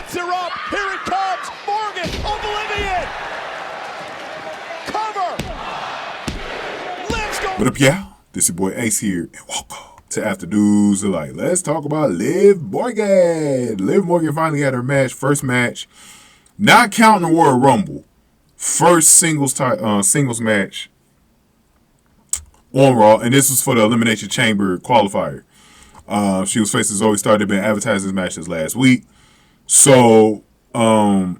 sets her up. Here it comes. Morgan, Oblivion. Cover. Liv's going. What up, y'all? This your boy Ace here, and welcome to After Dudes Delight. Let's talk about Liv Morgan. Liv Morgan finally had her match, first match, not counting the Royal Rumble, first singles match on Raw, and this was for the Elimination Chamber qualifier. She was facing Zoey Stark. They've been advertising this match this last week. So, I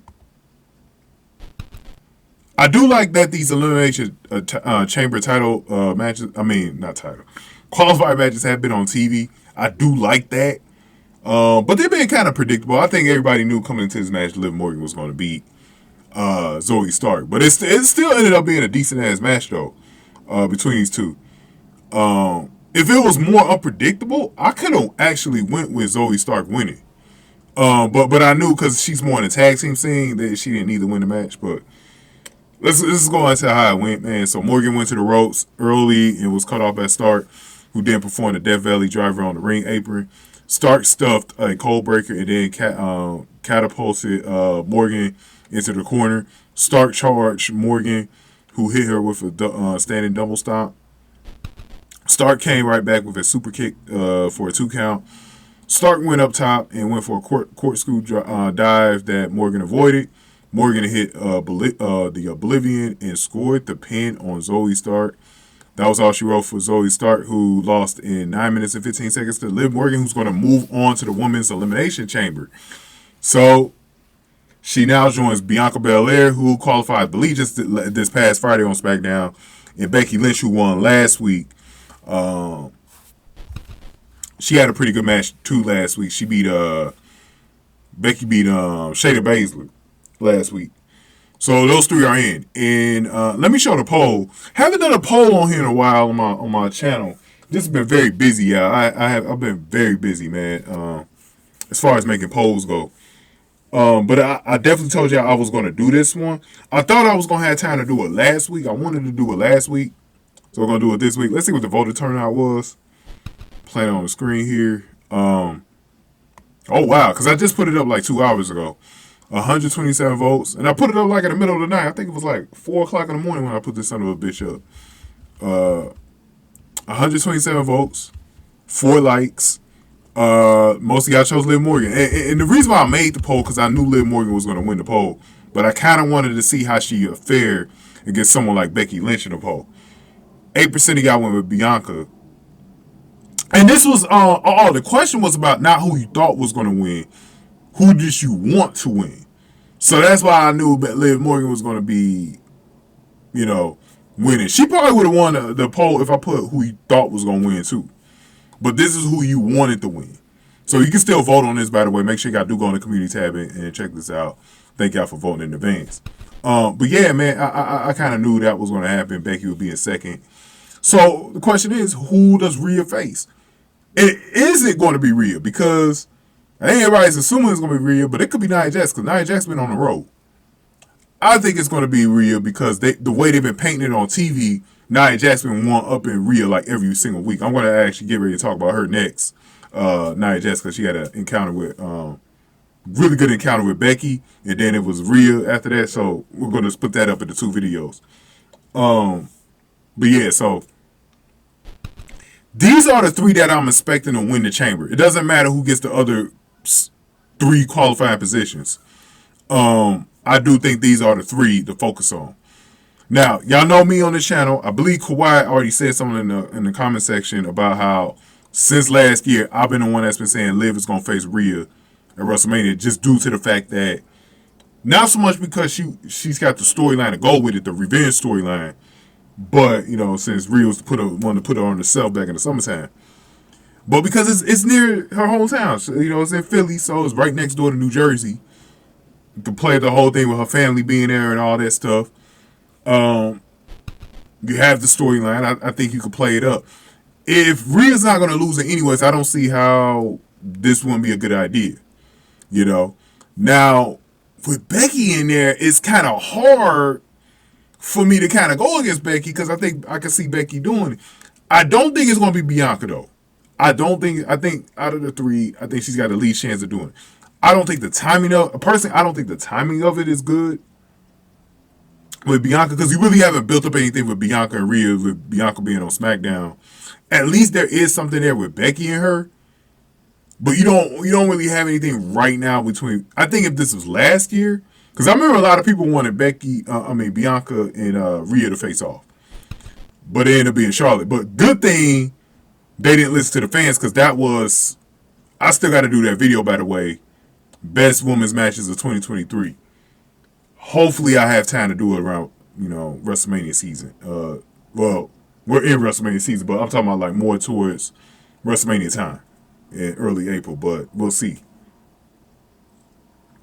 do like that these Elimination Chamber title matches, qualifier matches have been on TV. I do like that. But they've been kind of predictable. I think everybody knew coming into this match Liv Morgan was going to beat Zoey Stark. But it still ended up being a decent-ass match, though, between these two. If it was more unpredictable, I could have actually went with Zoey Stark winning. But I knew because she's more in the tag team scene that she didn't need to win the match. But let's go into how it went, man. So Morgan went to the ropes early and was cut off by Stark, who then performed a Death Valley driver on the ring apron. Stark stuffed a Codebreaker and then catapulted Morgan into the corner. Stark charged Morgan, who hit her with a standing double stomp. Stark came right back with a super kick for a 2 count. Stark went up top and went for a corkscrew dive that Morgan avoided. Morgan hit the Oblivion and scored the pin on Zoey Stark. That was all she wrote for Zoey Stark, who lost in 9 minutes and 15 seconds to Liv Morgan, who's going to move on to the Women's Elimination Chamber. So she now joins Bianca Belair, who qualified, I believe, just this past Friday on SmackDown, and Becky Lynch, who won last week. She had a pretty good match too last week. She beat Becky beat Shayna Baszler last week. So those three are in. And let me show the poll. Haven't done a poll on here in a while on my channel. This has been very busy, y'all. I've been very busy, man. As far as making polls go. But I definitely told y'all I was gonna do this one. I thought I was gonna have time to do it last week. I wanted to do it last week. So we're gonna do it this week. Let's see what the voter turnout was. Playing on the screen here. Oh wow, because I just put it up like 2 hours ago. 127 votes, and I put it up like in the middle of the night. I think it was like 4 o'clock in the morning when I put this son of a bitch up. 127 votes, 4 likes. Most of y'all chose Liv Morgan, and the reason why I made the poll because I knew Liv Morgan was going to win the poll, but I kind of wanted to see how she fared against someone like Becky Lynch in the poll. 8% of y'all went with Bianca. And this was, the question was about not who you thought was going to win. Who did you want to win? So that's why I knew that Liv Morgan was going to be, winning. She probably would have won the poll if I put who you thought was going to win too. But this is who you wanted to win. So you can still vote on this, by the way. Make sure y'all do go on the community tab and check this out. Thank y'all for voting in advance. But yeah, man, I kind of knew that was going to happen. Becky would be in second. So the question is, who does Rhea face? And is it going to be Rhea? Because everybody's assuming it's going to be Rhea, but it could be Nia Jax, because Nia Jax been on the road. I think it's going to be Rhea because the way they've been painting it on TV, Nia Jax been one up in Rhea like every single week. I'm going to actually get ready to talk about her next, Nia Jax, because she had an encounter with, really good encounter with Becky, and then it was Rhea after that, so we're going to split that up into 2 videos. But yeah, so these are the 3 that I'm expecting to win the chamber. It doesn't matter who gets the other 3 qualifying positions. I do think these are the 3 to focus on. Now, y'all know me on this channel. I believe Kawhi already said something in the comment section about how since last year, I've been the one that's been saying Liv is going to face Rhea at WrestleMania, just due to the fact that, not so much because she's got the storyline to go with it, the revenge storyline, but, since Rhea was wanted to put her on herself back in the summertime. But because it's near her hometown. So, it's in Philly, so it's right next door to New Jersey. You can play the whole thing with her family being there and all that stuff. You have the storyline. I think you could play it up. If Rhea's not going to lose it anyways, I don't see how this wouldn't be a good idea. Now, with Becky in there, it's kind of hard for me to kind of go against Becky because I think I can see Becky doing it. I don't think it's going to be Bianca, though. I think out of the 3, I think she's got the least chance of doing it. I don't think the timing of personally, I don't think the timing of it is good with Bianca, because you really haven't built up anything with Bianca and Rhea, with Bianca being on SmackDown. At least there is something there with Becky and her, but you don't really have anything right now between. I think if this was last year, because I remember a lot of people wanted Bianca and Rhea to face off, but it ended up being Charlotte. But good thing they didn't listen to the fans, because that was. I still got to do that video, by the way. Best women's matches of 2023. Hopefully, I have time to do it around, WrestleMania season. Well, we're in WrestleMania season, but I'm talking about like more towards WrestleMania time in early April. But we'll see.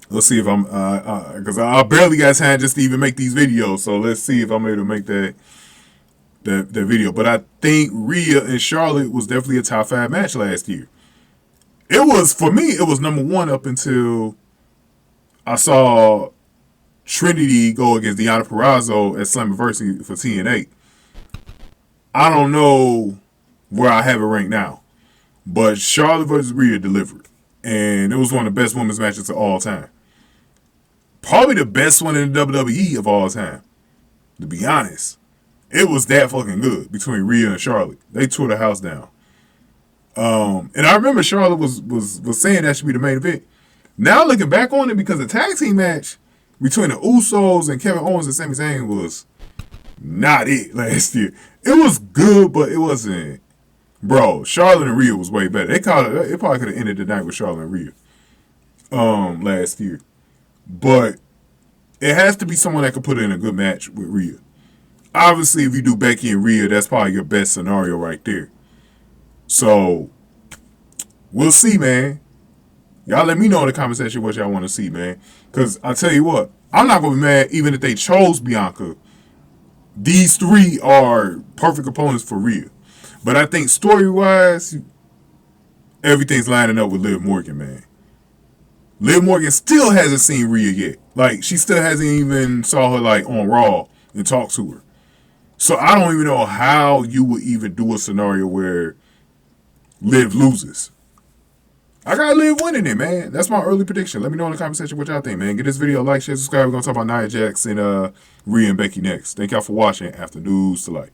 Let's see if I'm, because I barely got time just to even make these videos. So let's see if I'm able to make that video. But I think Rhea and Charlotte was definitely a top 5 match last year. It was, for me, it was number 1 up until I saw Trinity go against Deonna Purrazzo at Slammiversary for TNA. I don't know where I have it ranked now, but Charlotte versus Rhea delivered, and it was one of the best women's matches of all time. Probably the best one in the WWE of all time, to be honest. It was that fucking good between Rhea and Charlotte. They tore the house down. And I remember Charlotte was saying that should be the main event. Now looking back on it, because the tag team match between the Usos and Kevin Owens and Sami Zayn was not it last year. It was good, but it wasn't. Bro, Charlotte and Rhea was way better. It probably could have ended the night with Charlotte and Rhea last year. But it has to be someone that could put in a good match with Rhea. Obviously, if you do Becky and Rhea, that's probably your best scenario right there. So, we'll see, man. Y'all let me know in the comment section what y'all want to see, man. Because I tell you what, I'm not going to be mad even if they chose Bianca. These 3 are perfect opponents for Rhea. But I think story-wise, everything's lining up with Liv Morgan, man. Liv Morgan still hasn't seen Rhea yet. Like, she still hasn't even saw her, like, on Raw and talked to her. So I don't even know how you would even do a scenario where Liv loses. I got Liv winning it, man. That's my early prediction. Let me know in the comment section what y'all think, man. Get this video a like, share, subscribe. We're going to talk about Nia Jax and Rhea and Becky next. Thank y'all for watching. After News to Light.